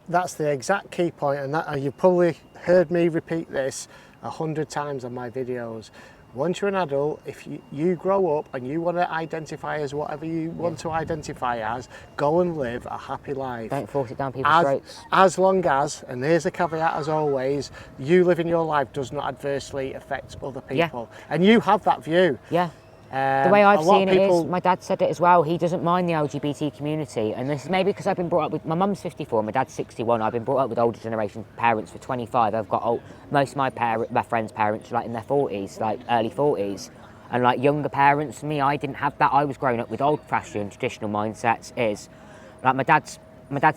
That's the exact key point, and you've probably heard me repeat this 100 times on my videos. Once you're an adult, if you grow up and you want to identify as whatever you want to identify as, go and live a happy life. Don't force it down people's throats. As long as, and here's a caveat as always, you living your life does not adversely affect other people. Yeah. And you have that view. Yeah. The way I've seen it is, my dad said it as well, he doesn't mind the LGBT community, and this is maybe because I've been brought up with, my mum's 54, my dad's 61, I've been brought up with older generation parents for 25, I've got most of my friends' parents are like in their 40s, like early 40s, and like younger parents, me, I didn't have that, I was growing up with old-fashioned traditional mindsets, like my dad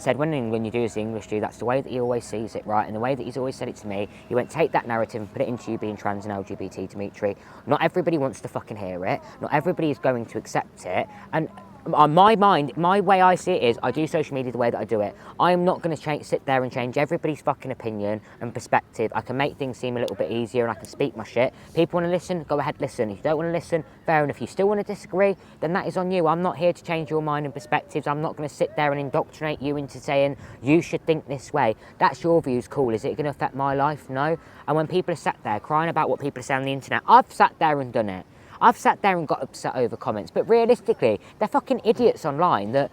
said, when you do as the English do, that's the way that he always sees it, right? And the way that he's always said it to me, he went, take that narrative and put it into you being trans and LGBT, Demitri. Not everybody wants to fucking hear it. Not everybody is going to accept it. And on my mind, my way I see it is, I do social media the way that I do it. I am not going to sit there and change everybody's fucking opinion and perspective. I can make things seem a little bit easier and I can speak my shit. People want to listen, go ahead, listen. If you don't want to listen, fair enough. If you still want to disagree, then that is on you. I'm not here to change your mind and perspectives. I'm not going to sit there and indoctrinate you into saying, you should think this way. That's your views, cool. Is it going to affect my life? No. And when people are sat there crying about what people are saying on the internet, I've sat there and done it. I've sat there and got upset over comments, but realistically, they're fucking idiots online that,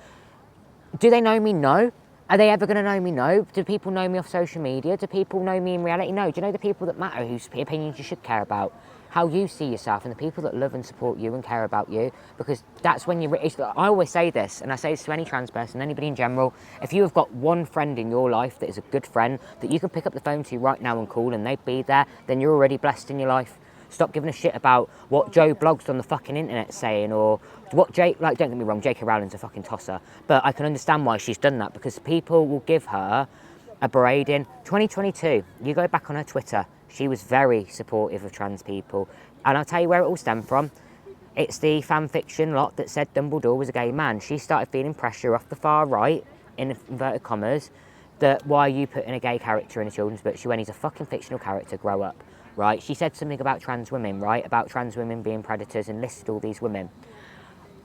do they know me? No. Are they ever going to know me? No. Do people know me off social media? Do people know me in reality? No. Do you know the people that matter, whose opinions you should care about? How you see yourself and the people that love and support you and care about you, because that's when I always say this, and I say this to any trans person, anybody in general, if you have got one friend in your life that is a good friend, that you can pick up the phone to right now and call and they'd be there, then you're already blessed in your life. Stop giving a shit about what Joe blogs on the fucking internet saying, or what don't get me wrong, J.K. Rowling's a fucking tosser, but I can understand why she's done that, because people will give her a berating. 2022, you go back on her Twitter, she was very supportive of trans people, and I'll tell you where it all stemmed from. It's the fan fiction lot that said Dumbledore was a gay man. She started feeling pressure off the far right, in inverted commas, that why are you putting a gay character in a children's book? She went, he's a fucking fictional character, grow up. Right? She said something about trans women, right? About trans women being predators and listed all these women.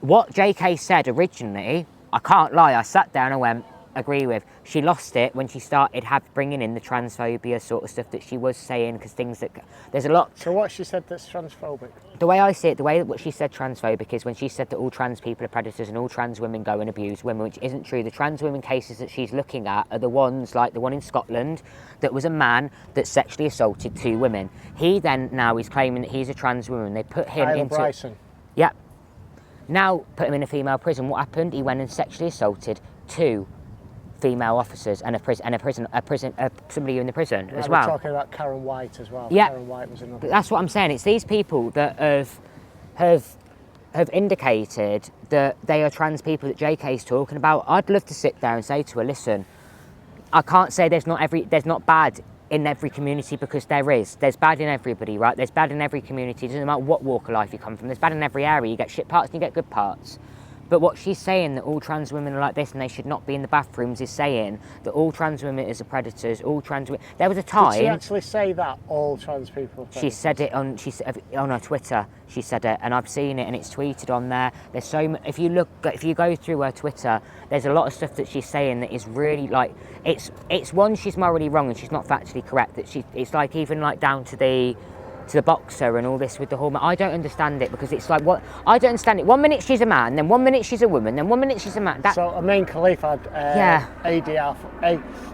What JK said originally, I can't lie, I sat down and went, agree with. She lost it when she started bringing in the transphobia sort of stuff that she was saying, because there's a lot. So what she said that's transphobic? The way I see it, what she said transphobic is when she said that all trans people are predators and all trans women go and abuse women, which isn't true. The trans women cases that she's looking at are the ones like the one in Scotland that was a man that sexually assaulted 2 women. He then now is claiming that he's a trans woman. They put him into... Bryson. Yeah. Now put him in a female prison. What happened? He went and sexually assaulted 2 female officers and somebody in the prison as well. We're talking about Karen White as well. Yeah. Karen White was another. But that's what I'm saying. It's these people that have indicated that they are trans people that JK's talking about. I'd love to sit there and say to her, listen, I can't say there's not bad in every community, because there is. There's bad in everybody, right? There's bad in every community. It doesn't matter what walk of life you come from. There's bad in every area. You get shit parts and you get good parts. But what she's saying, that all trans women are like this and they should not be in the bathrooms, is saying that all trans women are predators, all trans women... There was a time... Did she actually say that, all trans people are predators? She said it on her Twitter, she said it, and I've seen it and it's tweeted on there. There's so much... If you go through her Twitter, there's a lot of stuff that she's saying that is really like... It's one, she's morally wrong and she's not factually correct. That it's like even like down to the boxer and all this with the hormone. I don't understand it, because it's like, what? I don't understand it. 1 minute she's a man, then 1 minute she's a woman, then 1 minute she's a man. So Amin Khalif had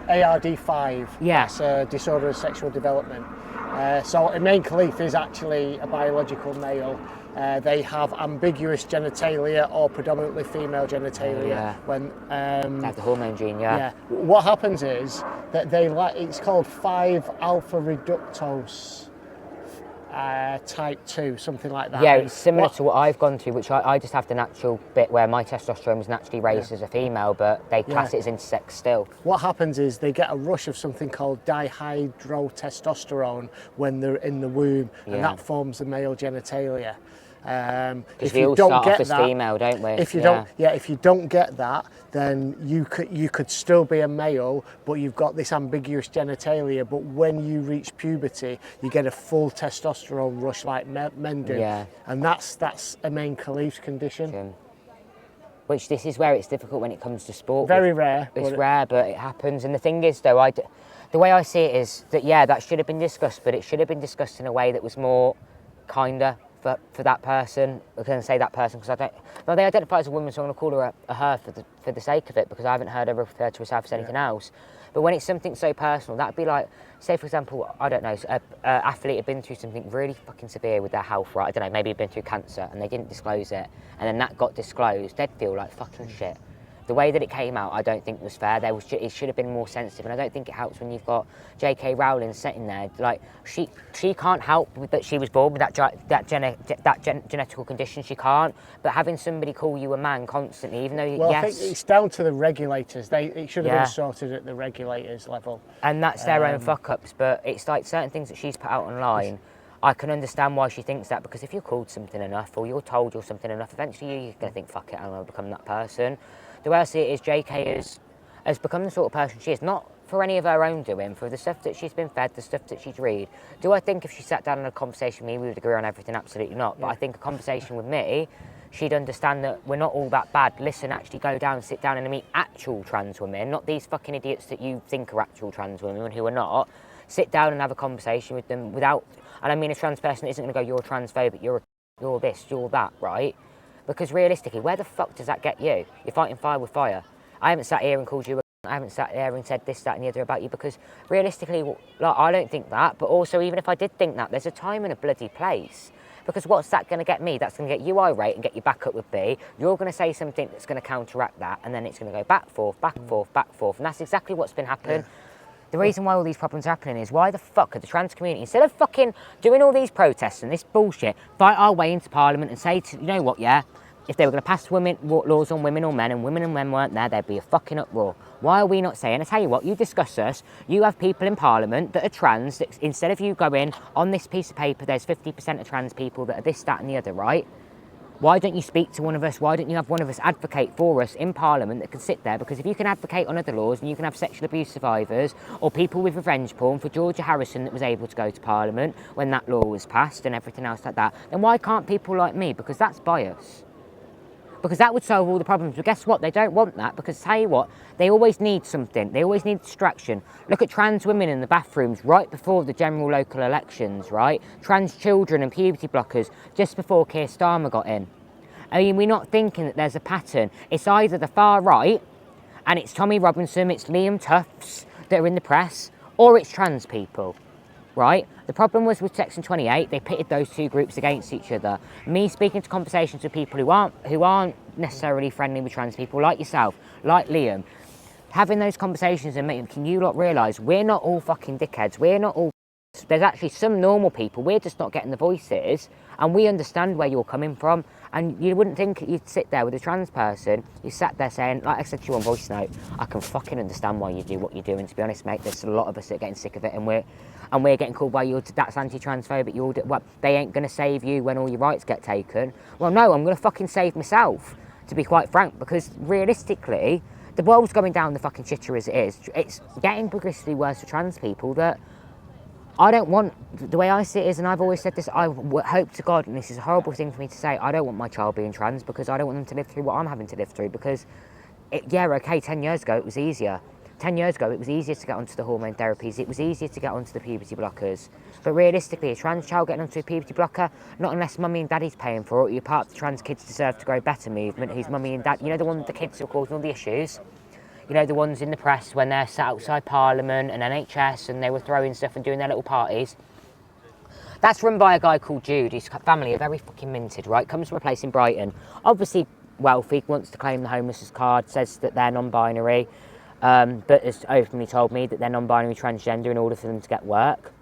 ARD5, that's a disorder of sexual development. So Amin Khalif is actually a biological male. They have ambiguous genitalia or predominantly female genitalia. When they have the hormone gene, yeah. What happens is that it's called 5-alpha reductase. Type 2, something like that. Yeah, it's similar to what I've gone through, which I just have the natural bit where my testosterone was naturally raised as a female, but they class it as intersex still. What happens is they get a rush of something called dihydrotestosterone when they're in the womb, and that forms the male genitalia. If we all start off as female, don't we? If you don't get that, then you could still be a male, but you've got this ambiguous genitalia. But when you reach puberty, you get a full testosterone rush like men do, and that's Amin Khalif's condition. which this is where it's difficult when it comes to sport. Very rare. It's rare, but it happens. And the thing is, though, the way I see it is that, yeah, that should have been discussed, but it should have been discussed in a way that was more kinder for that person. I'm going to say that person because they identify as a woman, so I'm going to call her a her for the sake of it, because I haven't heard her refer to herself as anything else. But when it's something so personal, that'd be like, say for example, I don't know, an athlete had been through something really fucking severe with their health, right? I don't know, maybe had been through cancer and they didn't disclose it, and then that got disclosed, they'd feel like fucking shit. The way that it came out, I don't think was fair. It should have been more sensitive, and I don't think it helps when you've got J.K. Rowling sitting there. Like, she can't help that she was born with that genetical condition. She can't. But having somebody call you a man constantly, even though I think it's down to the regulators. It should have been sorted at the regulators level. And that's their own fuck ups. But it's like certain things that she's put out online. I can understand why she thinks that, because if you're called something enough, or you're told you're something enough, eventually you're going to think, fuck it, I'm going to become that person. The way I see it is JK has become the sort of person she is, not for any of her own doing, for the stuff that she's been fed, the stuff that she's read. Do I think if she sat down in a conversation with me, we would agree on everything? Absolutely not. But I think a conversation with me, she'd understand that we're not all that bad. Listen, actually go down and sit down and meet actual trans women, not these fucking idiots that you think are actual trans women who are not. Sit down and have a conversation with them without, and I mean a trans person isn't going to go, you're transphobic, you're this, you're that, right? Because realistically, where the fuck does that get you? You're fighting fire with fire. I haven't sat here and called you, I haven't sat there and said this, that and the other about you, because realistically, like, I don't think that, but also even if I did think that, there's a time and a bloody place. Because what's that going to get me? That's going to get you irate and get you back up with B. You're going to say something that's going to counteract that, and then it's going to go back, forth, back, forth, back, forth. And that's exactly what's been happening. Yeah. The reason why all these problems are happening is, why the fuck are the trans community, instead of fucking doing all these protests and this bullshit, fight our way into Parliament and say, you know what, yeah, if they were going to pass laws on women or men, and women and men weren't there, there'd be a fucking uproar. Why are we not saying, I tell you what, you discuss us, you have people in Parliament that are trans, that instead of you going, on this piece of paper, there's 50% of trans people that are this, that and the other, right? Why don't you speak to one of us? Why don't you have one of us advocate for us in Parliament that can sit there? Because if you can advocate on other laws, and you can have sexual abuse survivors or people with revenge porn, for Georgia Harrison that was able to go to Parliament when that law was passed and everything else like that, then why can't people like me? Because that's bias. Because that would solve all the problems. But guess what? They don't want that, because tell you what, they always need something. They always need distraction. Look at trans women in the bathrooms right before the general local elections, right? Trans children and puberty blockers just before Keir Starmer got in. I mean, we're not thinking that there's a pattern. It's either the far right, and it's Tommy Robinson, it's Liam Tufts that are in the press, or it's trans people. Right? The problem was with Section 28, they pitted those two groups against each other. Me speaking to conversations with people who aren't necessarily friendly with trans people, like yourself, like Liam, having those conversations and making, can you lot realise we're not all fucking dickheads, we're not all, there's actually some normal people, we're just not getting the voices, and we understand where you're coming from. And you wouldn't think you'd sit there with a trans person, you sat there saying, like I said to you on voice note, I can fucking understand why you do what you do, and to be honest, mate, there's a lot of us that are getting sick of it, and we're getting called by you, that's anti-transphobic, well, they ain't going to save you when all your rights get taken. Well, no, I'm going to fucking save myself, to be quite frank, because realistically, the world's going down the fucking shitter as it is. It's getting progressively worse for trans people that I don't want, the way I see it is, and I've always said this, I hope to God, and this is a horrible thing for me to say, I don't want my child being trans, because I don't want them to live through what I'm having to live through, because, 10 years ago it was easier. 10 years ago it was easier to get onto the hormone therapies, it was easier to get onto the puberty blockers. But realistically, a trans child getting onto a puberty blocker, not unless mummy and daddy's paying for it, you're part of the Trans Kids Deserve to Grow Better movement, whose mummy and dad, you know, the one, the kids who are causing all the issues? You know, the ones in the press when they're sat outside Parliament and NHS and they were throwing stuff and doing their little parties. That's run by a guy called Jude. His family are very fucking minted, right? Comes from a place in Brighton. Obviously wealthy, wants to claim the homelessness card, says that they're non-binary, but has openly told me that they're non-binary transgender in order for them to get work.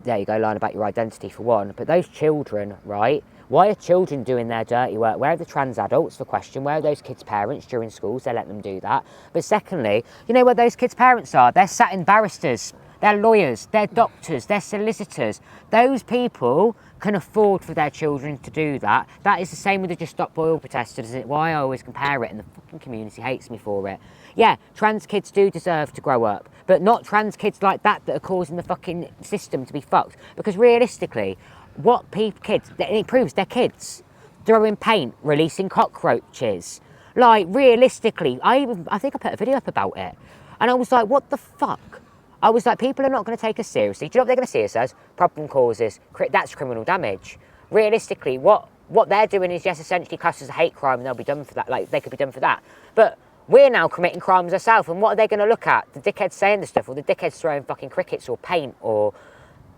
There you go, lying about your identity for one. But those children, right? Why are children doing their dirty work? Where are the trans adults, for question? Where are those kids' parents during schools? They let them do that. But secondly, you know where those kids' parents are? They're sat in barristers, they're lawyers, they're doctors, they're solicitors. Those people can afford for their children to do that. That is the same with the Just Stop Oil protesters, isn't it? Why I always compare it, and the fucking community hates me for it. Yeah, trans kids do deserve to grow up, but not trans kids like that are causing the fucking system to be fucked. Because realistically, what kids, it proves they're kids. throwing paint, releasing cockroaches. Like, realistically, I think I put a video up about it. And I was like, what the fuck? I was like, people are not going to take us seriously. Do you know what they're going to see us as? Problem causes. That's criminal damage. Realistically, what they're doing is, yes, essentially classed as a hate crime, and they'll be done for that. Like, they could be done for that. But we're now committing crimes ourselves, and what are they going to look at? The dickheads saying the stuff, or the dickheads throwing fucking crickets or paint, or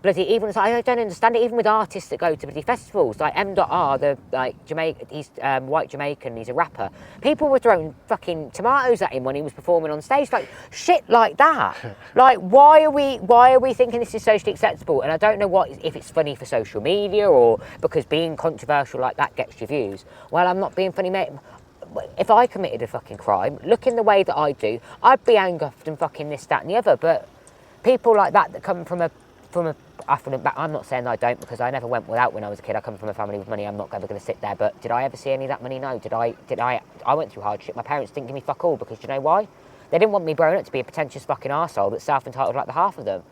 bloody, even, I don't understand it, even with artists that go to bloody festivals, like M.R, the, like, Jamaican, he's white Jamaican, he's a rapper. People were throwing fucking tomatoes at him when he was performing on stage, like, shit like that. Like, why are we thinking this is socially acceptable? And I don't know if it's funny for social media, or because being controversial like that gets your views. Well, I'm not being funny, mate. If I committed a fucking crime, looking the way that I do, I'd be handcuffed and fucking this, that and the other. But people like that come from a affluent back, I'm not saying that I don't, because I never went without when I was a kid. I come from a family with money. I'm not ever going to sit there. But did I ever see any of that money? No. I went through hardship. My parents didn't give me fuck all, because do you know why? They didn't want me growing up to be a pretentious fucking arsehole that's self-entitled like the half of them.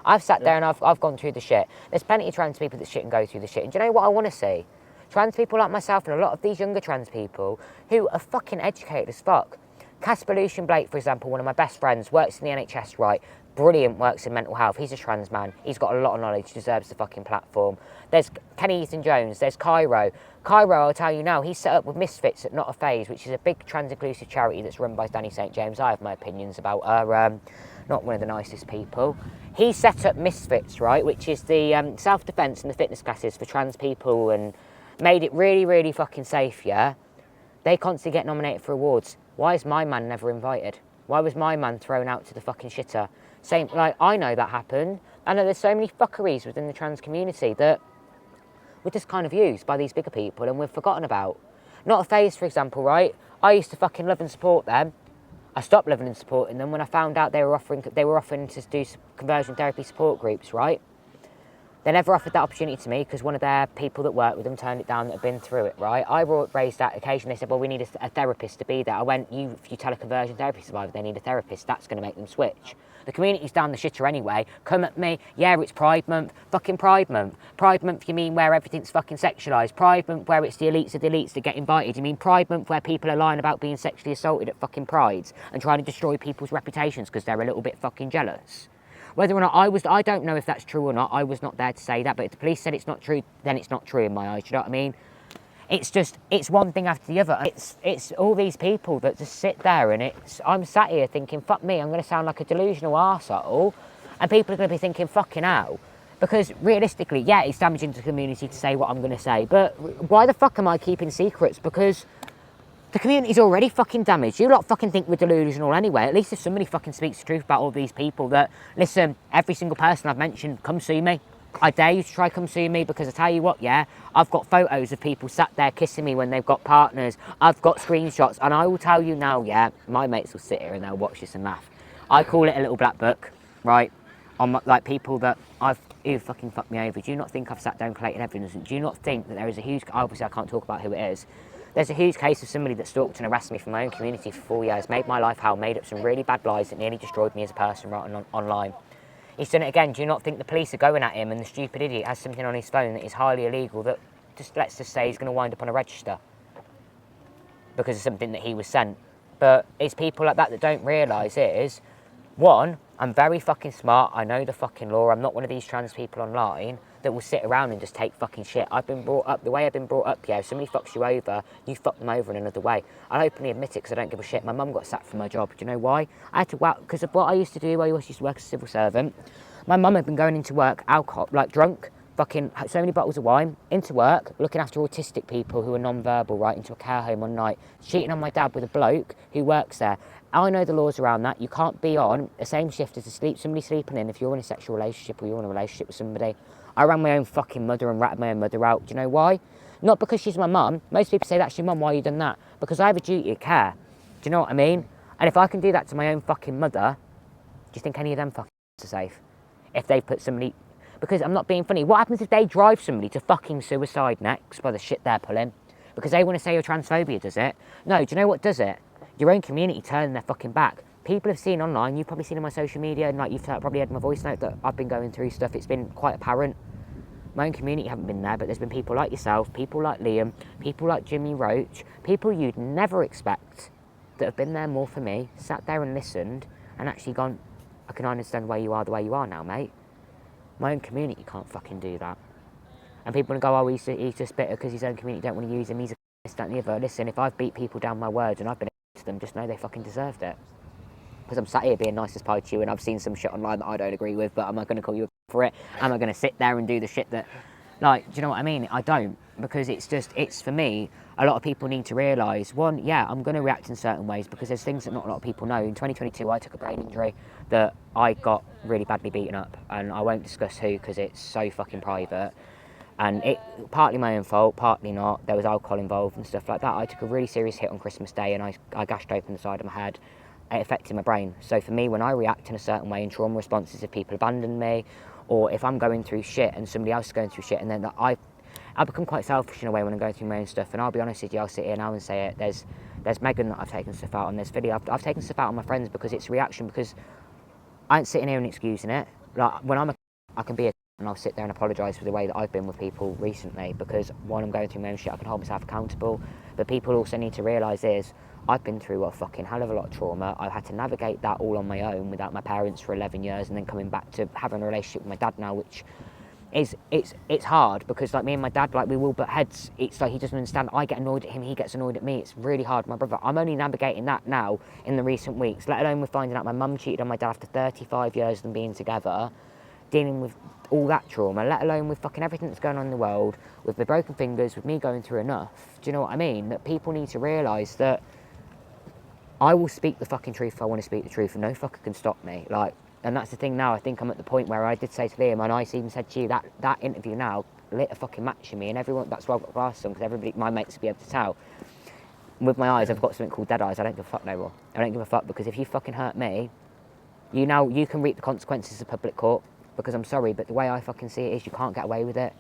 I've sat there and I've gone through the shit. There's plenty of trans people that shit and go through the shit. And do you know what I want to see? Trans people like myself and a lot of these younger trans people who are fucking educated as fuck. Casper Lucian Blake, for example, one of my best friends, works in the NHS, right? Brilliant, works in mental health. He's a trans man. He's got a lot of knowledge, deserves the fucking platform. There's Kenny Ethan Jones. There's Cairo. Cairo, I'll tell you now, he's set up with Misfits at Not a Phase, which is a big trans-inclusive charity that's run by Danny St. James. I have my opinions about her. Not one of the nicest people. He set up Misfits, right, which is the self-defence and the fitness classes for trans people, and made it really, really fucking safe, yeah? They constantly get nominated for awards. Why is my man never invited? Why was my man thrown out to the fucking shitter? Same, like, I know that happened. I know there's so many fuckeries within the trans community that we're just kind of used by these bigger people and we've forgotten about. Not a Phase, for example, right? I used to fucking love and support them. I stopped loving and supporting them when I found out they were offering to do conversion therapy support groups, right? They never offered that opportunity to me because one of their people that worked with them turned it down that had been through it, right? I raised that occasion. They said, well, we need a therapist to be there. I went, if you tell a conversion therapy survivor they need a therapist, that's going to make them switch. The community's down the shitter anyway. Come at me, yeah, it's Pride Month. Fucking Pride Month. Pride Month, you mean where everything's fucking sexualised? Pride Month where it's the elites of the elites that get invited? You mean Pride Month where people are lying about being sexually assaulted at fucking prides and trying to destroy people's reputations because they're a little bit fucking jealous? Whether or not I don't know if that's true or not. I was not there to say that, but if the police said it's not true, then it's not true in my eyes. Do you know what I mean? It's one thing after the other. It's all these people that just sit there and I'm sat here thinking, fuck me, I'm going to sound like a delusional arsehole, and people are going to be thinking, fucking hell. Because realistically, yeah, it's damaging to the community to say what I'm going to say, but why the fuck am I keeping secrets? Because the community's already fucking damaged. You lot fucking think we're delusional anyway. At least if somebody fucking speaks the truth about all these people that, listen, every single person I've mentioned, come see me. I dare you to try come see me, because I tell you what, yeah, I've got photos of people sat there kissing me when they've got partners. I've got screenshots, and I will tell you now, yeah, my mates will sit here and they'll watch this and laugh. I call it a little black book, right? On like people that who fucking fucked me over. Do you not think I've sat down collating evidence? Do you not think that there is a huge, obviously I can't talk about who it is, there's a huge case of somebody that stalked and harassed me from my own community for 4 years, made my life hell, made up some really bad lies that nearly destroyed me as a person right online. He's done it again. Do you not think the police are going at him and the stupid idiot has something on his phone that is highly illegal that, let's just say, he's going to wind up on a register because of something that he was sent? But it's people like that don't realise is, one, I'm very fucking smart, I know the fucking law, I'm not one of these trans people online that will sit around and just take fucking shit. I've been brought up, the way I've been brought up, yeah, if somebody fucks you over, you fuck them over in another way. I'll openly admit it because I don't give a shit. My mum got sacked from my job. Do you know why? I had to work, because of what I used to do, I used to work as a civil servant. My mum had been going into work, alcohol, like drunk, fucking so many bottles of wine, into work, looking after autistic people who are non-verbal, right, into a care home one night, cheating on my dad with a bloke who works there. I know the laws around that. You can't be on the same shift as somebody sleeping in if you're in a sexual relationship or you're in a relationship with somebody. I ran my own fucking mother and ratted my own mother out. Do you know why? Not because she's my mum. Most people say, that's your mum, why you done that? Because I have a duty of care. Do you know what I mean? And if I can do that to my own fucking mother, do you think any of them fucking are safe? If they put somebody... Because I'm not being funny. What happens if they drive somebody to fucking suicide next by the shit they're pulling? Because they want to say your transphobia does it? No, do you know what does it? Your own community turning their fucking back. People have seen online, you've probably seen on my social media, and like you've probably heard my voice note that I've been going through stuff. It's been quite apparent. my own community haven't been there, but there's been people like yourself, people like Liam, people like Jimmy Roach, people you'd never expect that have been there more for me, sat there and listened and actually gone, I can understand why you are the way you are now, mate. My own community can't fucking do that. And people go, oh, he's just bitter because his own community don't want to use him, he's a this, that and the other. Listen, if I've beat people down my words and I've been to them, just know they fucking deserved it. Because I'm sat here being nice as pie to you and I've seen some shit online that I don't agree with, but am I going to call you for it? Am I going to sit there and do the shit that, like, do you know what I mean? I don't, because it's for me, a lot of people need to realise, one, yeah, I'm going to react in certain ways because there's things that not a lot of people know. In 2022, I took a brain injury that I got really badly beaten up, and I won't discuss who because it's so fucking private. And it partly my own fault, partly not. There was alcohol involved and stuff like that. I took a really serious hit on Christmas Day and I gashed open the side of my head. It affected my brain. So for me, when I react in a certain way in trauma responses, if people abandon me, or if I'm going through shit and somebody else is going through shit, and then I become quite selfish in a way when I'm going through my own stuff. And I'll be honest with you, I'll sit here now and say it. There's Megan that I've taken stuff out on. There's Philly. I've taken stuff out on my friends because it's a reaction. Because I ain't sitting here and excusing it. Like when I can be a and I'll sit there and apologise for the way that I've been with people recently, because when I'm going through my own shit, I can hold myself accountable. But people also need to realise is, I've been through a fucking hell of a lot of trauma. I've had to navigate that all on my own without my parents for 11 years, and then coming back to having a relationship with my dad now, which is, it's hard, because like me and my dad, like we will butt heads. It's like he doesn't understand. I get annoyed at him, he gets annoyed at me. It's really hard, my brother. I'm only navigating that now in the recent weeks, let alone with finding out my mum cheated on my dad after 35 years of them being together, dealing with all that trauma, let alone with fucking everything that's going on in the world, with the broken fingers, with me going through enough. Do you know what I mean? That people need to realise that I will speak the fucking truth if I want to speak the truth, and no fucker can stop me. Like, and that's the thing now. I think I'm at the point where I did say to Liam, and I even said to you, that interview now lit a fucking match in me, and everyone, that's why I've got glasses on, because everybody, my mates will be able to tell. With my eyes, I've got something called dead eyes. I don't give a fuck no more. I don't give a fuck, because if you fucking hurt me, you can reap the consequences of public court. Because I'm sorry, but the way I fucking see it is you can't get away with it.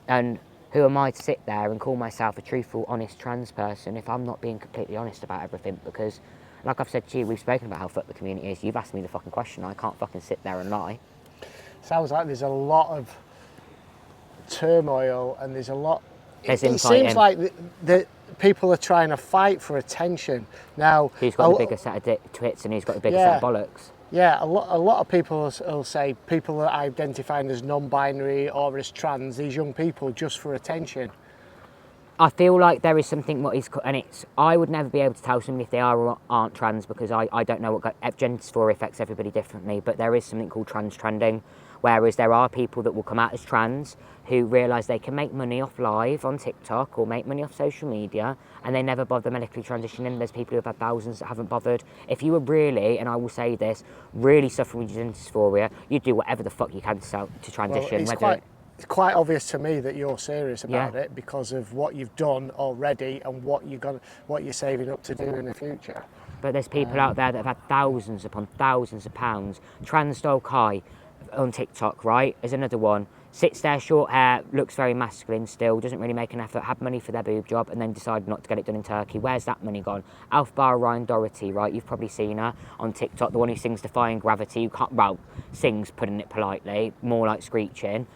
And who am I to sit there and call myself a truthful, honest trans person if I'm not being completely honest about everything? Because, like I've said to you, we've spoken about how fucked the community is. You've asked me the fucking question. I can't fucking sit there and lie. Sounds like there's a lot of turmoil and there's a lot... It seems like the people are trying to fight for attention. Now, who's got the bigger set of tits and who's got the bigger set of bollocks? Yeah, a lot of people will say people are identifying as non-binary or as trans, these young people, just for attention. I feel like there is something what is, and it's, I would never be able to tell somebody if they are or aren't trans, because I don't know what gender dysphoria affects everybody differently, but there is something called trans trending, whereas there are people that will come out as trans who realise they can make money off live on TikTok or make money off social media, and they never bother medically transitioning. There's people who have had thousands that haven't bothered. If you were really, and I will say this, really suffering with gender dysphoria, you'd do whatever the fuck you can to transition. Well, it's quite obvious to me that you're serious about it because of what you've done already and what you're saving up to do in the future. But there's people out there that have had thousands upon thousands of pounds. Trans Doll Kai on TikTok, right, is another one. Sits there, short hair, looks very masculine still, doesn't really make an effort, had money for their boob job, and then decided not to get it done in Turkey. Where's that money gone? Alpha Ryan Doherty, right, you've probably seen her on TikTok, the one who sings Defying Gravity, who can't, well, sings, putting it politely, more like screeching.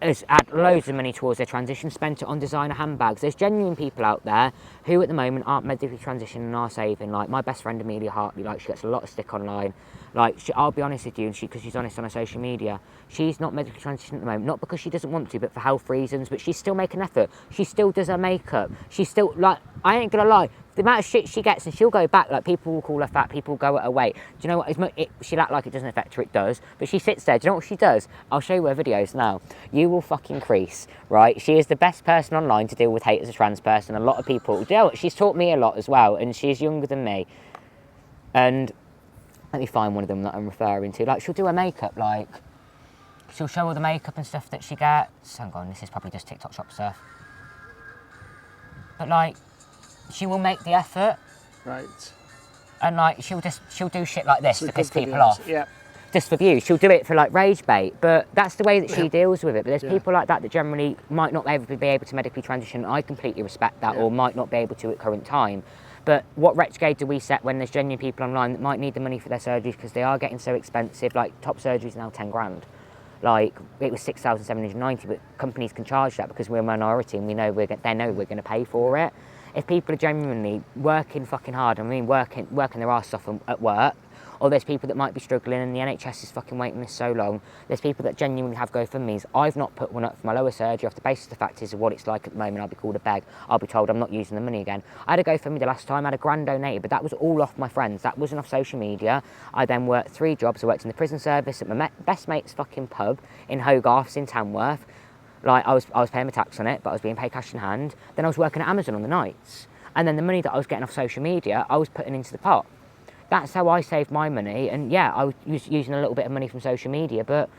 Has had loads of money towards their transition, spent it on designer handbags. There's genuine people out there who at the moment aren't medically transitioning and are saving. Like my best friend Amelia Hartley, like she gets a lot of stick online. Like I'll be honest with you, and because she's honest on her social media, she's not medically transitioning at the moment, not because she doesn't want to, but for health reasons. But she's still making an effort. She still does her makeup. She's still, like, I ain't gonna lie, the amount of shit she gets, and she'll go back, like people will call her fat, people will go at her weight. Do you know what, she'll act like it doesn't affect her, it does, but she sits there. Do you know what she does? I'll show you her videos now. You will fucking crease, right? She is the best person online to deal with hate as a trans person. A lot of people, you know what, she's taught me a lot as well, and she's younger than me. And let me find one of them that I'm referring to. Like, she'll do her makeup, like, she'll show all the makeup and stuff that she gets. Hang on, this is probably just TikTok shop stuff. But, like, she will make the effort. Right. And, like, she'll do shit like this to piss people off. Yeah. Just for views. She'll do it for, like, rage bait. But that's the way that she deals with it. But there's people like that generally might not ever be able to medically transition. I completely respect that, or might not be able to at current time. But what retrograde do we set when there's genuine people online that might need the money for their surgeries because they are getting so expensive? Like, top surgeries are now 10 grand. like it was 6,790, but companies can charge that because we're a minority and they know we're going to pay for it. If people are genuinely working fucking hard, I mean working their arse off at work, or there's people that might be struggling and the NHS is fucking waiting this so long, there's people that genuinely have GoFundMes. I've not put one up for my lower surgery off the basis of the fact is of what it's like at the moment. I'll be called a beg. I'll be told I'm not using the money again. I had a GoFundMe the last time, I had a grand donated, but that was all off my friends. That wasn't off social media. I then worked 3 jobs. I worked in the prison service at my best mate's fucking pub in Hogarth's in Tamworth. Like I was paying my tax on it, but I was being paid cash in hand. Then I was working at Amazon on the nights. And then the money that I was getting off social media, I was putting into the pot. That's how I saved my money. And yeah, I was using a little bit of money from social media, but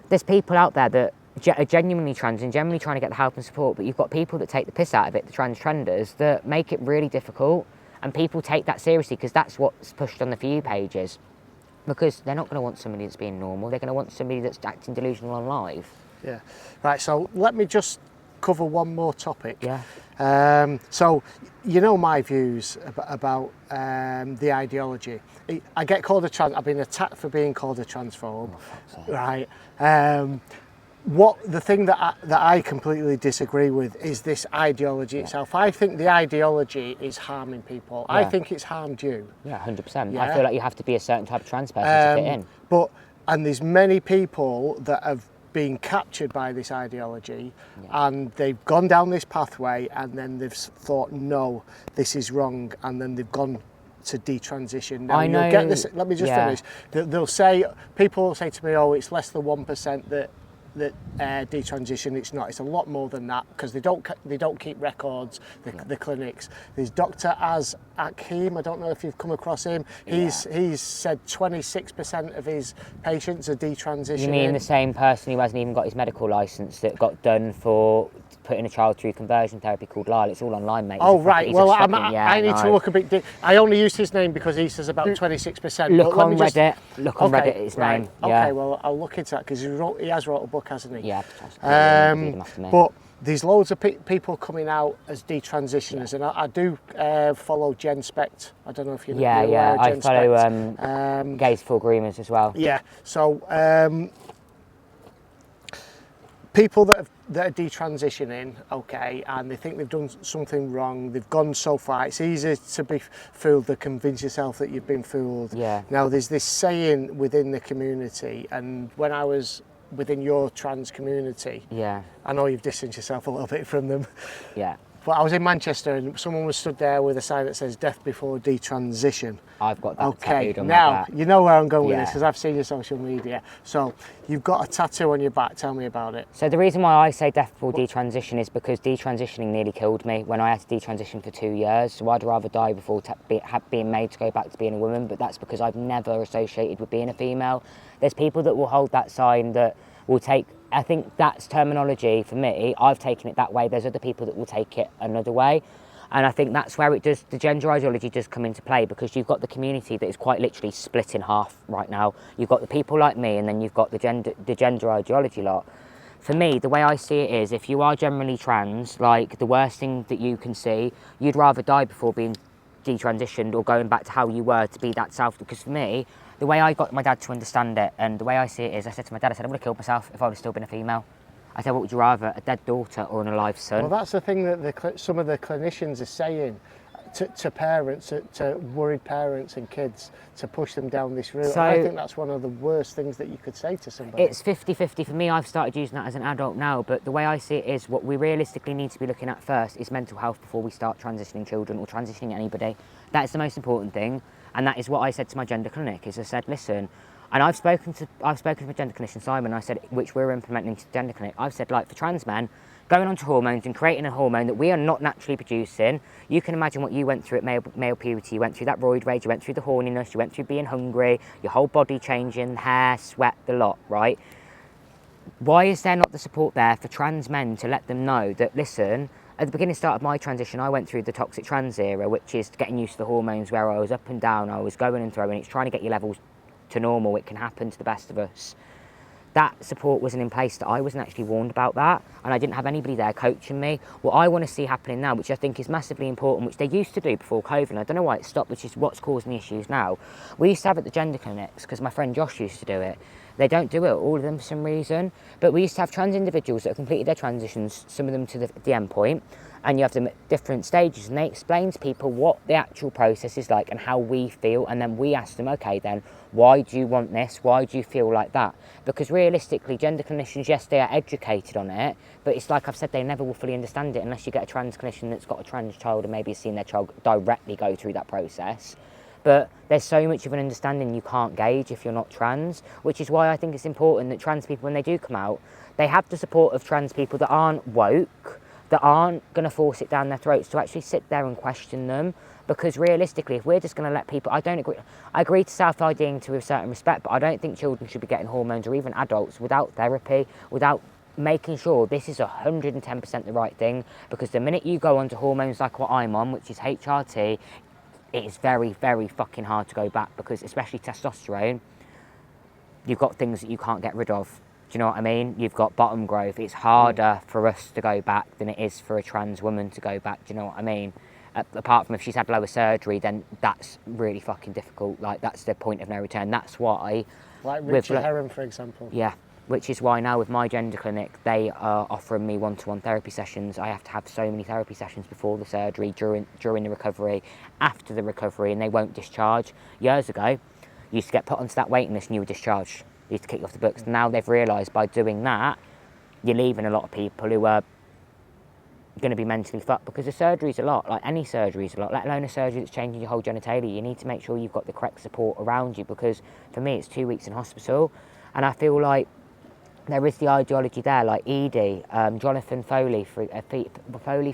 there's people out there that are genuinely trans and generally trying to get the help and support, but you've got people that take the piss out of it, the trans trenders, that make it really difficult. And people take that seriously because that's what's pushed on the For You pages. Because they're not going to want somebody that's being normal. They're going to want somebody that's acting delusional on live. Yeah. Right, so let me just cover one more topic. Yeah. So, you know my views about the ideology. I get called a trans. I've been attacked for being called a transphobe, right? The thing that I completely disagree with is this ideology itself. I think the ideology is harming people. I think it's harmed you. Yeah, 100%. Yeah? I feel like you have to be a certain type of trans person to fit in. And there's many people that have been captured by this ideology, and they've gone down this pathway, and then they've thought, no, this is wrong, and then they've gone to detransition. Now, I know. You'll get this. Let me just finish. They'll say, people will say to me, oh, it's less than 1% that detransition. It's not. It's a lot more than that because they don't keep records. The clinics. There's Dr. Az Akim. I don't know if you've come across him. He's said 26% of his patients are detransitioning. You mean the same person who hasn't even got his medical license that got done for putting a child through conversion therapy called Lyle? It's all online, mate. Oh right. Well, I need to look a bit. I only used his name because he says about 26%. Look on Reddit. Look on Reddit. His name. Yeah. Okay. Well, I'll look into that because he has wrote a book, hasn't he? Yeah. But there's loads of people coming out as detransitioners, and I do follow Jen Specht. I don't know if you know. Yeah. I follow Gays for Agreements as well. Yeah. So people that are detransitioning, okay, and they think they've done something wrong, they've gone so far. It's easy to be fooled than convince yourself that you've been fooled. Yeah. Now there's this saying within the community, and when I was within your trans community, I know you've distanced yourself a little bit from them. Yeah. But I was in Manchester and someone was stood there with a sign that says "Death Before Detransition." I've got that tattooed on my back. Now, you know where I'm going with this because I've seen your social media. So you've got a tattoo on your back. Tell me about it. So the reason why I say death before detransition is because detransitioning nearly killed me when I had to detransition for 2 years. So I'd rather die before being made to go back to being a woman. But that's because I've never associated with being a female. There's people that will hold that sign that will take... I think that's terminology for me. I've taken it that way. There's other people that will take it another way. And I think that's where the gender ideology does come into play, because you've got the community that is quite literally split in half right now. You've got the people like me, and then you've got the gender ideology lot. For me, the way I see it is, if you are generally trans, like the worst thing that you can see, you'd rather die before being detransitioned or going back to how you were to be that self. Because for me, the way I got my dad to understand it, and the way I see it is, I said to my dad, I would have killed myself if I would have still been a female. I said, what would you rather, a dead daughter or an alive son? Well, that's the thing that some of the clinicians are saying to parents, to worried parents and kids, to push them down this route. So, I think that's one of the worst things that you could say to somebody. It's 50-50 for me. I've started using that as an adult now, but the way I see it is, what we realistically need to be looking at first is mental health before we start transitioning children or transitioning anybody. That's the most important thing. And that is what I said to my gender clinic, is I said, listen, and I've spoken to my gender clinician, Simon, I said, which we're implementing to the gender clinic, I've said, like, for trans men, going on to hormones and creating a hormone that we are not naturally producing, you can imagine what you went through at male puberty. You went through that roid rage, you went through the horniness, you went through being hungry, your whole body changing, hair, sweat, the lot, right? Why is there not the support there for trans men to let them know that, listen, at the beginning start of my transition, I went through the toxic trans era, which is getting used to the hormones, where I was up and down, I was going and throwing, it's trying to get your levels to normal, it can happen to the best of us. That support wasn't in place, that I wasn't actually warned about that, and I didn't have anybody there coaching me. What I want to see happening now, which I think is massively important, which they used to do before COVID, and I don't know why it stopped, which is what's causing the issues now. We used to have at the gender clinics, because my friend Josh used to do it, They don't do it, all of them, for some reason. But we used to have trans individuals that have completed their transitions, some of them to the end point, and you have them at different stages, and they explain to people what the actual process is like and how we feel, and then we ask them, okay, then why do you want this? Why do you feel like that? Because realistically, gender clinicians, yes, they are educated on it, but it's like I've said, they never will fully understand it unless you get a trans clinician that's got a trans child and maybe has seen their child directly go through that process. But there's so much of an understanding you can't gauge if you're not trans, which is why I think it's important that trans people, when they do come out, they have the support of trans people that aren't woke, that aren't going to force it down their throats, to actually sit there and question them. Because realistically, if we're just going to let people, I agree to self-IDing to a certain respect, but I don't think children should be getting hormones, or even adults, without therapy, without making sure this is 110% the right thing. Because the minute you go onto hormones like what I'm on, which is HRT, it is very, very fucking hard to go back, because especially testosterone, you've got things that you can't get rid of. Do you know what I mean? You've got bottom growth. It's harder for us to go back than it is for a trans woman to go back. Do you know what I mean? Apart from if she's had lower surgery, then that's really fucking difficult. Like, that's the point of no return. That's why... Like Richard Herron, for example. Yeah. Which is why now with my gender clinic, they are offering me one-to-one therapy sessions. I have to have so many therapy sessions before the surgery, during the recovery, after the recovery, and they won't discharge. Years ago, you used to get put onto that waiting list and you were discharged. You used to kick you off the books. Now they've realised by doing that, you're leaving a lot of people who are going to be mentally fucked, because the surgery's a lot, like any surgery's a lot, let alone a surgery that's changing your whole genitalia. You need to make sure you've got the correct support around you, because for me it's 2 weeks in hospital, and I feel like there is the ideology there, like Edie, Jonathan Foley, the Foley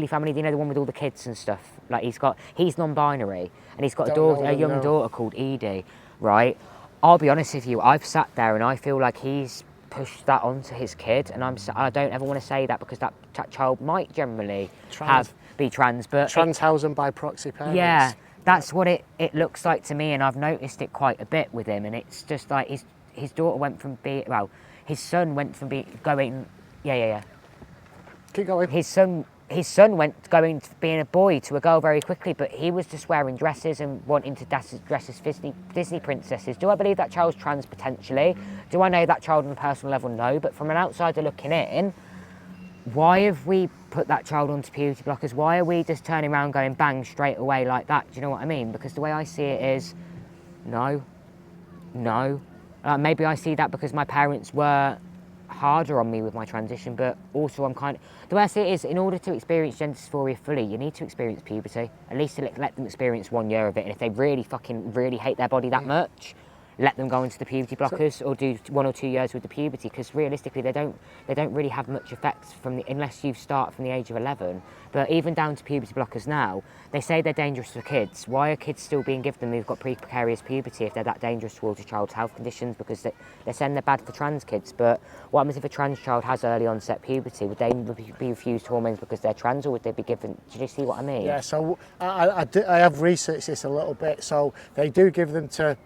family, you know, the one with all the kids and stuff. Like he's non-binary, and he's got a young daughter called Edie, right? I'll be honest with you, I've sat there and I feel like he's pushed that onto his kid, and I don't ever want to say that, because that child might generally be trans, but Transhousing by proxy parents. Yeah, that's what it looks like to me, and I've noticed it quite a bit with him, and it's just like his daughter went from being, well, his son went from going. Keep going. His son went going from being a boy to a girl very quickly, but he was just wearing dresses and wanting to dress as Disney princesses. Do I believe that child's trans? Potentially. Do I know that child on a personal level? No. But from an outsider looking in, why have we put that child onto puberty blockers? Why are we just turning around going bang straight away like that? Do you know what I mean? Because the way I see it is, no. Maybe I see that because my parents were harder on me with my transition, but also the way I see it is, in order to experience gender dysphoria fully, you need to experience puberty. At least to let them experience 1 year of it, and if they really hate their body that much, let them go into the puberty blockers, or do 1 or 2 years with the puberty, because realistically they don't really have much effects unless you start from the age of 11. But even down to puberty blockers now, they say they're dangerous for kids. Why are kids still being given them who've got pre-precarious puberty if they're that dangerous towards a child's health conditions? Because they're saying they're bad for trans kids, but what happens if a trans child has early onset puberty? Would they be refused hormones because they're trans, or would they be given, do you see what I mean? Yeah, so I have researched this a little bit. So they do give them to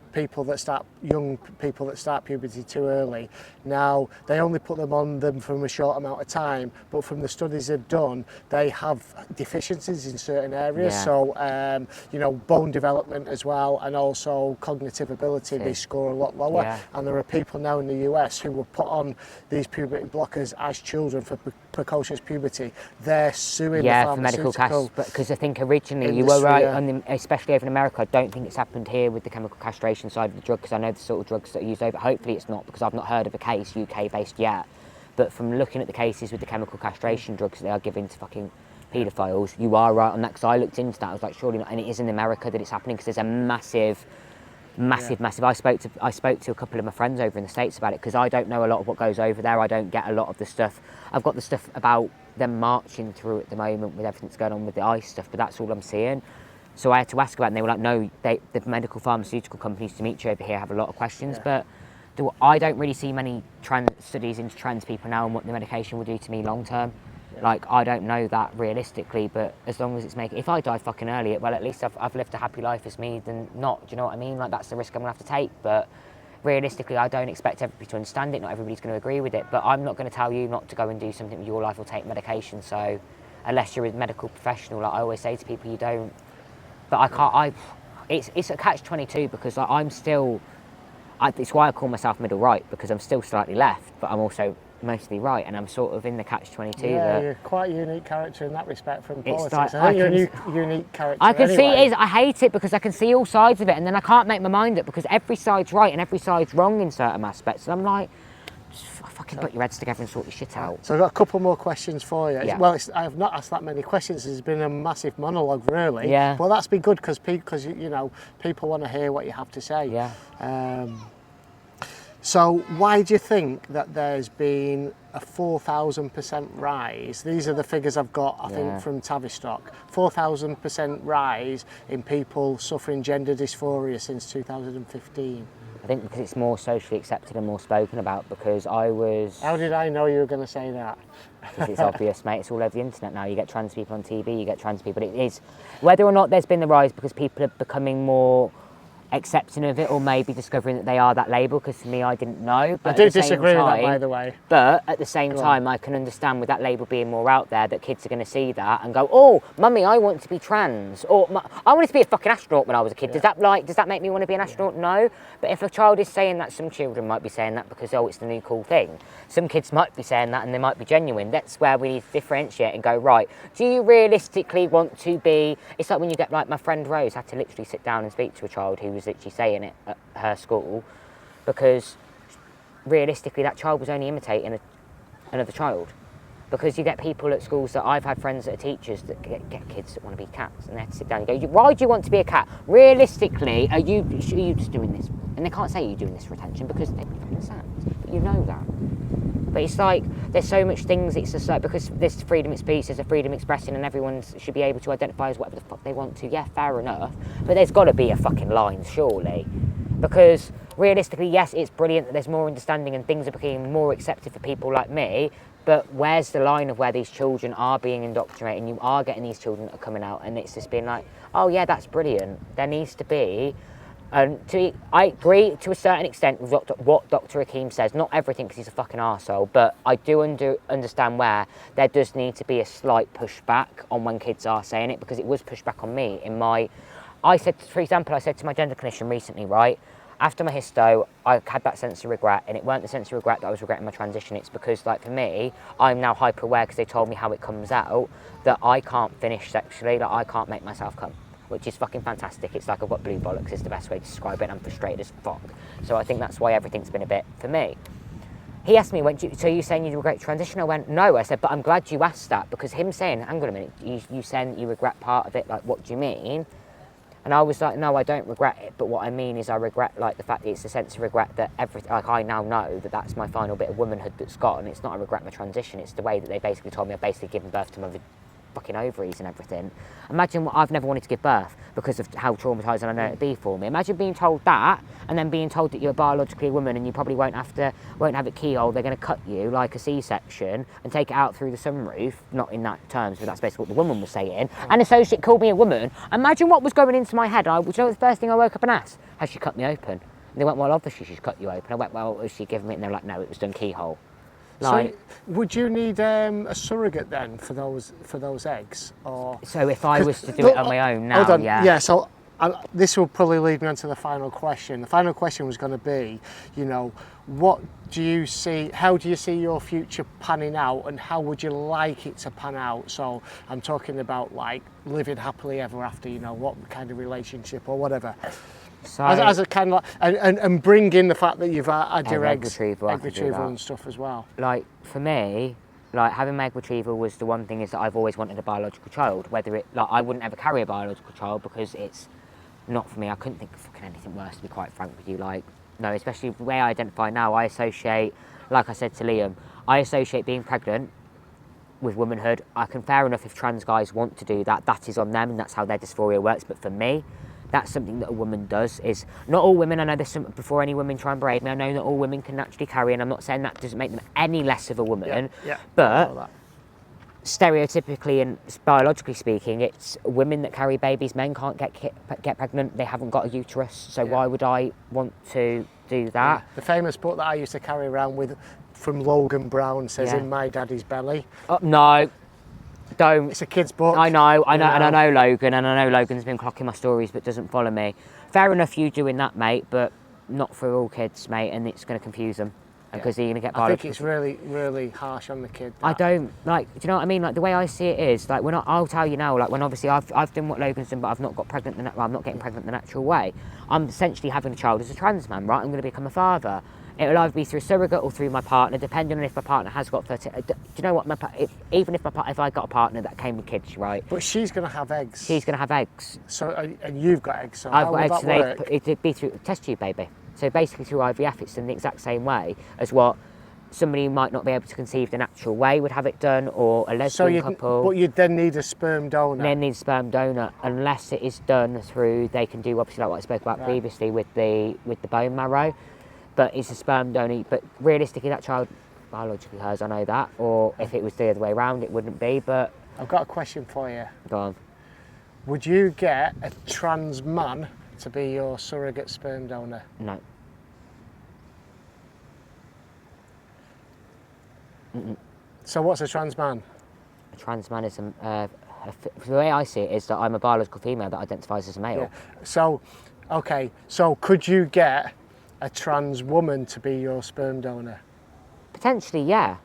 young people that start puberty too early. Now, they only put them on them from a short amount of time, but from the studies they've done, they have deficiencies in certain areas. Yeah. So, bone development as well, and also cognitive ability, they score a lot lower. Yeah. And there are people now in the US who were put on these puberty blockers as children for precocious puberty. They're suing the pharmaceutical for medical because I think originally you were right, especially over in America. I don't think it's happened here with the chemical castration side of the drug, because I know the sort of drugs that are used over. Hopefully it's not, because I've not heard of a case UK based yet. But from looking at the cases with the chemical castration drugs that they are giving to fucking paedophiles, you are right on that, because I looked into that. I was like, surely not. And it is in America that it's happening, because there's a massive. I spoke to a couple of my friends over in the States about it, because I don't know a lot of what goes over there. I don't get a lot of the stuff. I've got the stuff about them marching through at the moment with everything that's going on with the ICE stuff, but that's all I'm seeing. So I had to ask about it, and they were like, no, the medical pharmaceutical companies, Demitri over here, have a lot of questions, but I don't really see many studies into trans people now and what the medication will do to me long term. Like, I don't know that realistically, but as long as it's if I die fucking early, well, at least I've lived a happy life as me than not. Do you know what I mean? Like, that's the risk I'm gonna have to take. But realistically, I don't expect everybody to understand it. Not everybody's gonna agree with it. But I'm not gonna tell you not to go and do something with your life or take medication. So, unless you're a medical professional, like I always say to people, you don't. But I can't. It's a catch-22, because I'm still. it's why I call myself middle right, because I'm still slightly left, but I'm also mostly right, and I'm sort of in the catch-22. Yeah, you're quite a unique character in that respect from politics. Like, I think you're a unique character. I can anyway. see it is. I hate it because I can see all sides of it, and then I can't make my mind up because every side's right and every side's wrong in certain aspects. And I'm like, just fucking put your heads together and sort your shit out. So I've got a couple more questions for you. Yeah. Well, I have not asked that many questions. It's been a massive monologue, really. Yeah. But that's been good because you know people want to hear what you have to say. Yeah. So why do you think that there's been a 4,000% rise? These are the figures I've got, I think, from Tavistock. 4,000% rise in people suffering gender dysphoria since 2015. I think because it's more socially accepted and more spoken about, because I was... How did I know you were going to say that? Because it's obvious, mate. It's all over the internet now. You get trans people on TV, you get trans people. It is... Whether or not there's been the rise because people are becoming more accepting of it, or maybe discovering that they are that label, because to me I didn't know. But I do disagree with that, by the way. But at the same time, I can understand with that label being more out there that kids are going to see that and go, oh, mummy, I want to be trans, or I wanted to be a fucking astronaut when I was a kid. Does that make me want to be an astronaut? No. But if a child is saying that, some children might be saying that because, oh, it's the new cool thing. Some kids might be saying that and they might be genuine. That's where we need to differentiate and go, right, do you realistically want to be... It's like when you get, like, my friend Rose had to literally sit down and speak to a child who was literally saying it at her school, because realistically that child was only imitating another child. Because you get people at schools that I've had friends that are teachers that get kids that want to be cats, and they have to sit down and go, why do you want to be a cat? Realistically, are you just doing this? And they can't say you're doing this for attention because they don't understand, but you know that. But it's like, there's so much things, it's just like, because there's freedom of speech, there's a freedom of expression, and everyone should be able to identify as whatever the fuck they want to. Yeah, fair enough. But there's got to be a fucking line, surely. Because realistically, yes, it's brilliant that there's more understanding and things are becoming more accepted for people like me, but where's the line of where these children are being indoctrinated and you are getting these children that are coming out and it's just being like, oh yeah, that's brilliant. There needs to be... I agree to a certain extent with what Dr. Hakeem says. Not everything, because he's a fucking arsehole, but I do understand where there does need to be a slight pushback on when kids are saying it, because it was pushed back on me in my... for example, I said to my gender clinician recently, right, after my histo, I had that sense of regret, and it weren't the sense of regret that I was regretting my transition. It's because, like, for me, I'm now hyper aware because they told me how it comes out, that I can't finish sexually, that I can't make myself come. Which is fucking fantastic. It's like I've got blue bollocks is the best way to describe it, and I'm frustrated as fuck. So I think that's why everything's been a bit for me. He asked me, so you saying you regret transition? I went, no. I said, but I'm glad you asked that, because him saying, hang on a minute, you saying you regret part of it, like, what do you mean? And I was like, no, I don't regret it, but what I mean is I regret, like, the fact that it's a sense of regret that like, I now know that that's my final bit of womanhood that's gone. It's not a regret my transition, it's the way that they basically told me I've basically given birth to my fucking ovaries and everything. Imagine I've never wanted to give birth because of how traumatising I know it'd be for me. Imagine being told that, and then being told that you're biologically a woman and you probably won't have it keyhole. They're going to cut you like a C-section and take it out through the sunroof. Not in that terms, but that's basically what the woman was saying. And associate called me a woman. Imagine what was going into my head. Do you know the first thing I woke up and asked? Has she cut me open? And they went, well, obviously she's cut you open. I went, well, has she given me? And they're like, no, it was done keyhole. Like, so would you need a surrogate then for those eggs, or? So if I was to do it on my own now, hold on. yeah. Yeah. So this will probably lead me on to the final question. The final question was going to be, you know, what do you see? How do you see your future panning out, and how would you like it to pan out? So I'm talking about like living happily ever after. You know, what kind of relationship or whatever. So, as a kind of like, and bring in the fact that you've had your egg retrieval and stuff as well. Like for me, like having my egg retrieval was the one thing is that I've always wanted a biological child. Whether it like I wouldn't ever carry a biological child because it's not for me. I couldn't think of fucking anything worse, to be quite frank with you. Like no, especially the way I identify now, I associate, like I said to Liam, I associate being pregnant with womanhood. I can fair enough if trans guys want to do that. That is on them, and that's how their dysphoria works. But for me, that's something that a woman does. Is not all women, I know there's some, before any women try and braid me, I know that all women can naturally carry, and I'm not saying that doesn't make them any less of a woman, but stereotypically and biologically speaking, it's women that carry babies. Men can't get pregnant, they haven't got a uterus, so why would I want to do that? The famous book that I used to carry around with from Logan Brown says, in my daddy's belly. Oh, no. Don't. It's a kid's book. I know, and I know Logan, and I know Logan's been clocking my stories but doesn't follow me. Fair enough you doing that, mate, but not for all kids, mate, and it's going to confuse them. Because you're going to get I think it's really, really harsh on the kid. That. I don't, like, do you know what I mean? Like, the way I see it is, like, I'll tell you now, like, when obviously I've done what Logan's done, but I've not got pregnant, I'm not getting pregnant the natural way. I'm essentially having a child as a trans man, right? I'm going to become a father. It'll either be through a surrogate or through my partner, depending on if my partner has got fertility. Do you know what? Even if I got a partner that came with kids, right? But she's going to have eggs. She's going to have eggs. So, and you've got eggs. So I've how got eggs. would that work? It'd be through a test tube, baby. So basically through IVF, it's done the exact same way as what somebody who might not be able to conceive the natural way would have it done, or a lesbian couple. But you'd then need a sperm donor. Then need a sperm donor, unless it is done through, they can do obviously like what I spoke about previously with the bone marrow, but it's a sperm donor. But realistically, that child biologically hers, I know that, or if it was the other way around, it wouldn't be. But I've got a question for you. Go on. Would you get a trans man to be your surrogate sperm donor? No. So what's a trans man? A trans man is the way I see it is that I'm a biological female that identifies as a male. Yeah. So, okay, so could you get a trans woman to be your sperm donor? Potentially, yeah.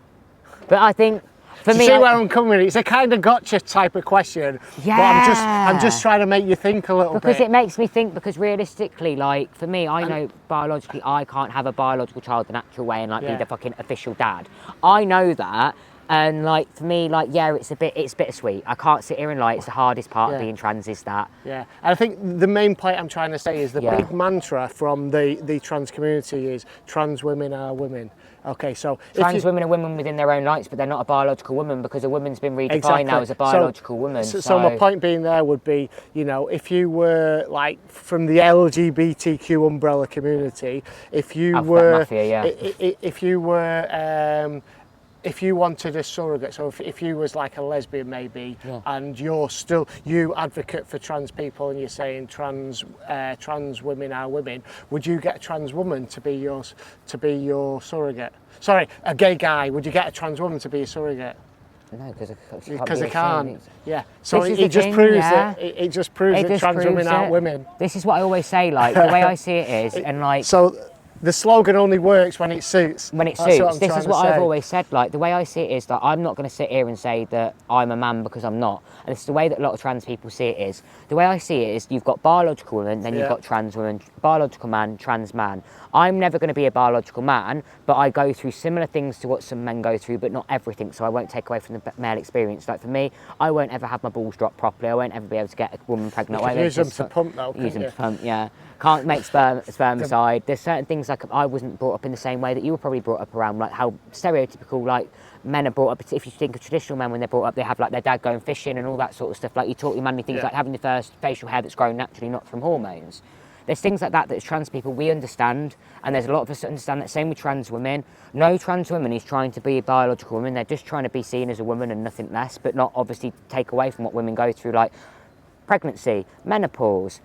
But I think, for me, see where I'm coming with it? It's a kind of gotcha type of question. Yeah. But I'm just trying to make you think a little bit. Because it makes me think, because realistically, like, for me, I know biologically I can't have a biological child the natural way and, like, be the fucking official dad. I know that. And, like, for me, like, yeah, it's bittersweet. I can't sit here and lie. It's the hardest part of being trans is that. Yeah, and I think the main point I'm trying to say is the big mantra from the trans community is trans women are women. Okay, so trans women are women within their own rights, but they're not a biological woman because a woman's been redefined now as a biological woman. So my point being there would be, you know, if you were like from the LGBTQ umbrella community, if you were, if you wanted a surrogate, so if you was like a lesbian maybe, and you advocate for trans people and you're saying trans women are women, would you get a trans woman to be your surrogate? Sorry, a gay guy, would you get a trans woman to be a surrogate? No, because they can't. Yeah. So it just proves that trans women aren't women. This is what I always say. Like the way I see it is, and like so. The slogan only works when it suits. When it suits. This is what I've always said. Like, the way I see it is that I'm not going to sit here and say that I'm a man because I'm not. And it's the way that a lot of trans people see it is. The way I see it is you've got biological women, then you've got trans women, biological man, trans man. I'm never going to be a biological man, but I go through similar things to what some men go through, but not everything. So I won't take away from the male experience. Like, for me, I won't ever have my balls dropped properly. I won't ever be able to get a woman pregnant. You can use them to pump though, use them to pump, yeah. Can't make spermicide. There's certain things, like, I wasn't brought up in the same way that you were probably brought up around, like how stereotypical, like, men are brought up. If you think of traditional men, when they're brought up, they have, like, their dad going fishing and all that sort of stuff. Like, you taught your manly things like having the first facial hair that's grown naturally, not from hormones. There's things like that as trans people we understand, and there's a lot of us that understand that. Same with trans women. No trans woman is trying to be a biological woman. They're just trying to be seen as a woman and nothing less, but not obviously take away from what women go through, like pregnancy, menopause,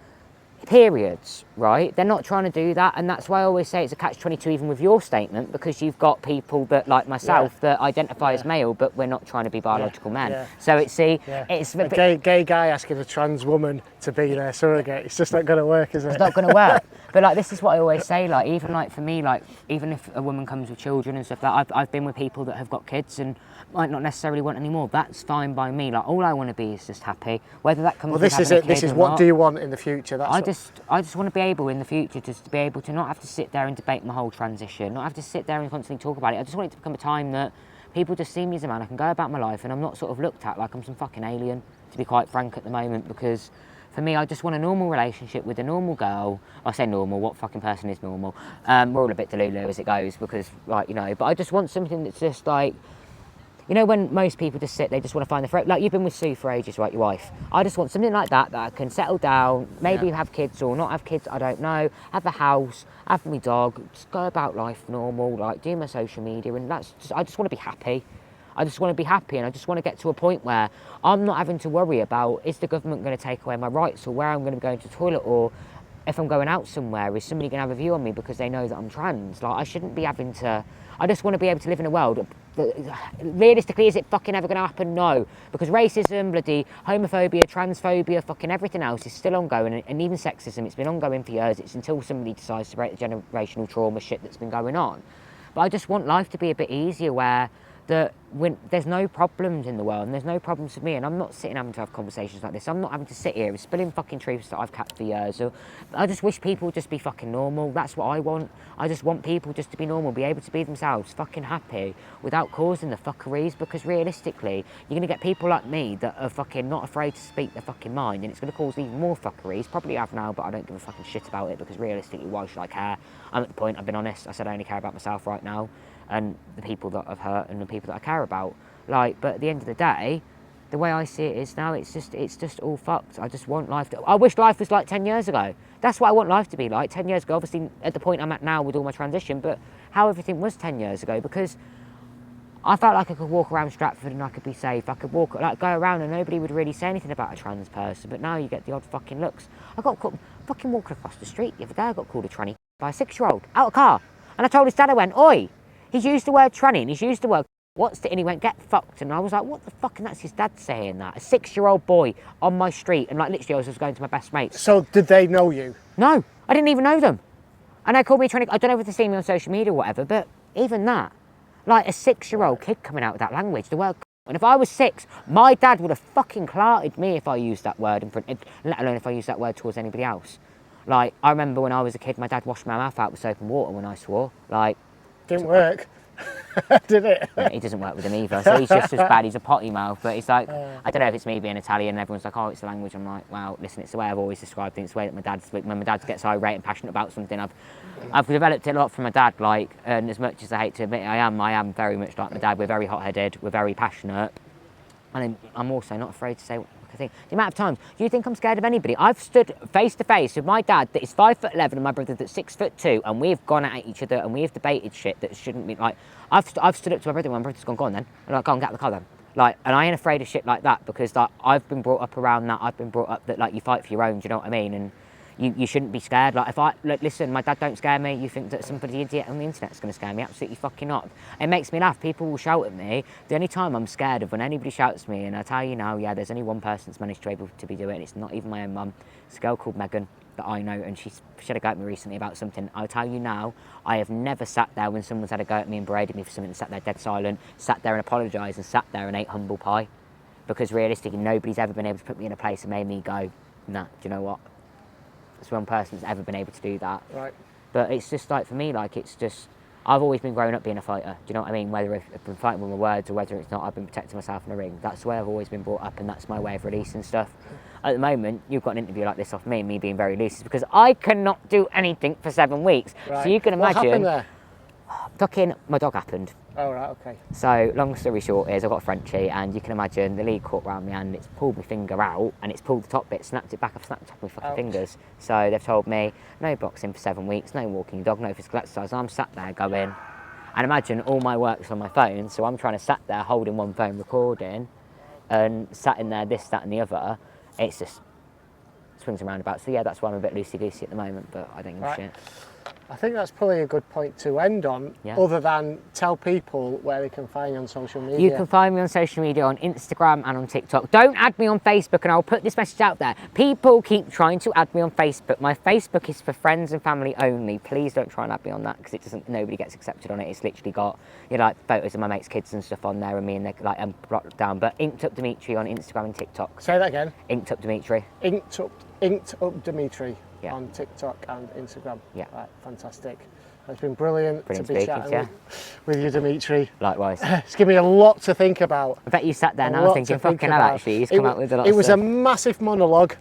periods, right? They're not trying to do that, and that's why I always say it's a catch-22 even with your statement, because you've got people that, like myself, that identify as male, but we're not trying to be biological men. So it's it's a gay guy asking a trans woman to be their surrogate. It's just not going to work, is it? It's not going to work. But like, this is what I always say, like, even like for me, like, even if a woman comes with children and stuff, like I've been with people that have got kids and might not necessarily want any more. That's fine by me. Like, all I want to be is just happy. Whether that comes. Well, this is it. This is what do you want in the future? I just want to be able in the future to be able to not have to sit there and debate my whole transition, not have to sit there and constantly talk about it. I just want it to become a time that people just see me as a man. I can go about my life and I'm not sort of looked at like I'm some fucking alien, to be quite frank at the moment, because for me, I just want a normal relationship with a normal girl. I say normal, what fucking person is normal? We're all a bit delulu as it goes, because, like, you know, but I just want something that's just like, you know, when most people just sit, they just want to find the like, you've been with Sue for ages, right, your wife. I just want something like that I can settle down, maybe have kids or not have kids, I don't know, have a house, have my dog, just go about life normal, like, do my social media, and I just want to be happy. I just want to be happy, and I just want to get to a point where I'm not having to worry about, is the government going to take away my rights, or where I'm going to go into the toilet, or if I'm going out somewhere, is somebody going to have a view on me because they know that I'm trans? Like, I shouldn't be having to... I just want to be able to live in a world that, realistically, is it fucking ever going to happen? No. Because racism, bloody homophobia, transphobia, fucking everything else is still ongoing, and even sexism, it's been ongoing for years. It's until somebody decides to break the generational trauma shit that's been going on. But I just want life to be a bit easier, where when there's no problems in the world, and there's no problems for me, and I'm not sitting having to have conversations like this. I'm not having to sit here and spilling fucking truths that I've kept for years. So I just wish people would just be fucking normal. That's what I want. I just want people just to be normal, be able to be themselves, fucking happy, without causing the fuckeries. Because realistically, you're gonna get people like me that are fucking not afraid to speak their fucking mind, and it's gonna cause even more fuckeries. Probably have now, but I don't give a fucking shit about it, because realistically, why should I care? I'm at the point, I've been honest, I said I only care about myself right now, and the people that I've hurt and the people that I care about. Like, but at the end of the day, the way I see it is now, it's just all fucked. I just want life to... I wish life was like 10 years ago. That's what I want life to be like. 10 years ago, obviously at the point I'm at now with all my transition, but how everything was 10 years ago, because I felt like I could walk around Stratford and I could be safe. I could walk, like, go around and nobody would really say anything about a trans person, but now you get the odd fucking looks. I got caught fucking walking across the street the other day. I got called a tranny by a 6-year-old out of a car. And I told his dad, I went, oi, he's used the word tranny and he's used the word what's it, and he went, get fucked. And I was like, what the fuck? And that's his dad saying that. A 6-year-old boy on my street, and like literally I was just going to my best mates. So did they know you? No, I didn't even know them. And they called me tranny. I don't know if they've seen me on social media or whatever, but even that, like a 6-year-old kid coming out with that language, the word. And if I was 6, my dad would have fucking clarted me if I used that word in front, let alone if I used that word towards anybody else. Like, I remember when I was a kid, my dad washed my mouth out with soap and water when I swore. Like, didn't work. Did it? Yeah, he doesn't work with him either, so he's just as bad. He's a potty mouth, but it's like, I don't know if it's me being Italian and everyone's like, oh, it's the language. I'm like, well, listen, it's the way I've always described things. It's the way that when my dad gets irate and passionate about something, I've developed it a lot from my dad, like, and as much as I hate to admit it, I am very much like my dad. We're very hot-headed, we're very passionate, and I'm also not afraid to say what I think. The amount of times, do you think I'm scared of anybody? I've stood face to face with my dad that is 5'11" and my brother that's 6'2", and we've gone at each other and we've debated shit that shouldn't be, like, I've stood up to my brother when my brother's gone then, and like, go and get out of the car then. Like, and I ain't afraid of shit like that, because like, I've been brought up around that. I've been brought up that, like, you fight for your own, do you know what I mean? And you shouldn't be scared. Like, listen, my dad don't scare me. You think that somebody idiot on the internet's going to scare me? Absolutely fucking not. It makes me laugh. People will shout at me. The only time I'm scared of when anybody shouts at me, and I tell you now, yeah, there's only one person that's managed to able to be doing it, and it's not even my own mum. It's a girl called Megan that I know, and she had a go at me recently about something. I'll tell you now, I have never sat there when someone's had a go at me and berated me for something, and sat there dead silent, sat there and apologised, and sat there and ate humble pie. Because realistically, nobody's ever been able to put me in a place and made me go, nah, do you know what? There's one person that's ever been able to do that. Right. But it's just like, for me, like, it's just, I've always been growing up being a fighter. Do you know what I mean? Whether I've been fighting with my words or whether it's not, I've been protecting myself in the ring. That's the way I've always been brought up, and that's my way of releasing stuff. At the moment, you've got an interview like this off me, and me being very loose, it's because I cannot do anything for 7 weeks. Right. So you can imagine. What happened there? Fucking, my dog happened. Oh, right, okay. So, long story short is, I've got a Frenchie, and you can imagine the lead caught round my hand, it's pulled my finger out, and it's pulled the top bit, snapped it back, I've snapped the top of my fucking fingers. So, they've told me, no boxing for 7 weeks, no walking dog, no physical exercise. I'm sat there going, and imagine all my work's on my phone, so I'm trying to sat there holding one phone recording, and sat in there, this, that, and the other. It's just swings and roundabouts. So, yeah, that's why I'm a bit loosey-goosey at the moment, but I don't give a shit. I think that's probably a good point to end on, other than tell people where they can find you on social media. You can find me on social media, on Instagram and on TikTok. Don't add me on Facebook, and I'll put this message out there. People keep trying to add me on Facebook. My Facebook is for friends and family only. Please don't try and add me on that, because it doesn't. Nobody gets accepted on it. It's literally got, you know, like photos of my mates' kids and stuff on there, and me, and they're like, I'm blocked down. But Inked Up Demitri on Instagram and TikTok. Say that again. Inked Up Demitri. Inked up Demitri. Yeah. On TikTok and Instagram. Yeah. Right, fantastic. It's been brilliant to be chatting yeah. with you, Demitri. Likewise. It's given me a lot to think about. I bet you sat there now thinking, fucking hell, actually, he's come out with a lot of stuff. It was a massive monologue.